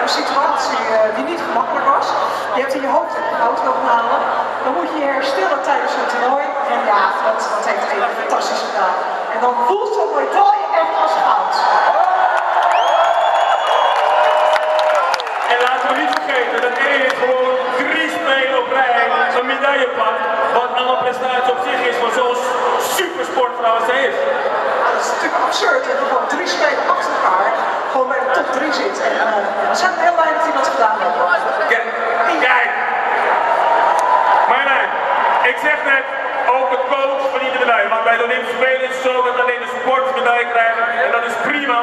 een situatie die niet gemakkelijk was. Je hebt in je hoofd dat je goud wil halen. Dan moet je je herstellen tijdens het toernooi. En ja, dat heeft Ede fantastisch gedaan. En dan voelt zo'n medaille echt als goud. En laten we niet vergeten dat Ede gewoon 3 spelen op rij een medaille pakt. Wat al een prestatie op zich is voor zo'n supersportvrouw als zij is. Dat is natuurlijk absurd dat je gewoon 3 spelen achter elkaar gewoon bij de top 3 zit. En er zijn heel weinig die dat gedaan hebben. Kijk! Marjolein, ik zeg net, ook de coach verdient de medaille. Want bij de Olympische Spelen is het zo dat alleen de sporters medaille krijgen. En dat is prima.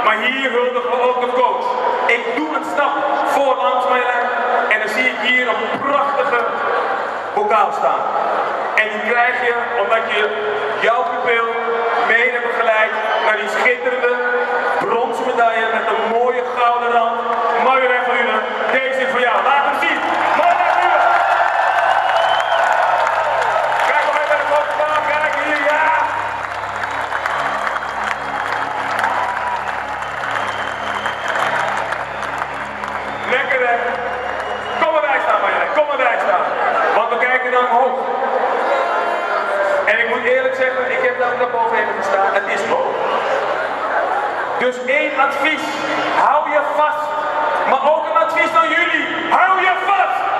Maar hier huldigen we ook de coach. Ik doe een stap voorlangs, Marjolein. En dan zie ik hier een prachtige bokaal staan. En die krijg je omdat je jouw pupil mee hebt begeleid naar die schitterende bronzen medaille met een mooie gouden rand. Marjolein van Uden, deze is voor jou. Laat hem zien. Marjolein van Uden. Kijk maar bij de grote baan. Kijk hier, ja. Lekker hè. Kom maar bij staan, Marjolein. Kom maar bij staan. Want we kijken dan omhoog. En ik moet eerlijk zeggen, ik heb daar boven even gestaan, het is hoog. Dus één advies, hou je vast. Maar ook een advies aan jullie, hou je vast!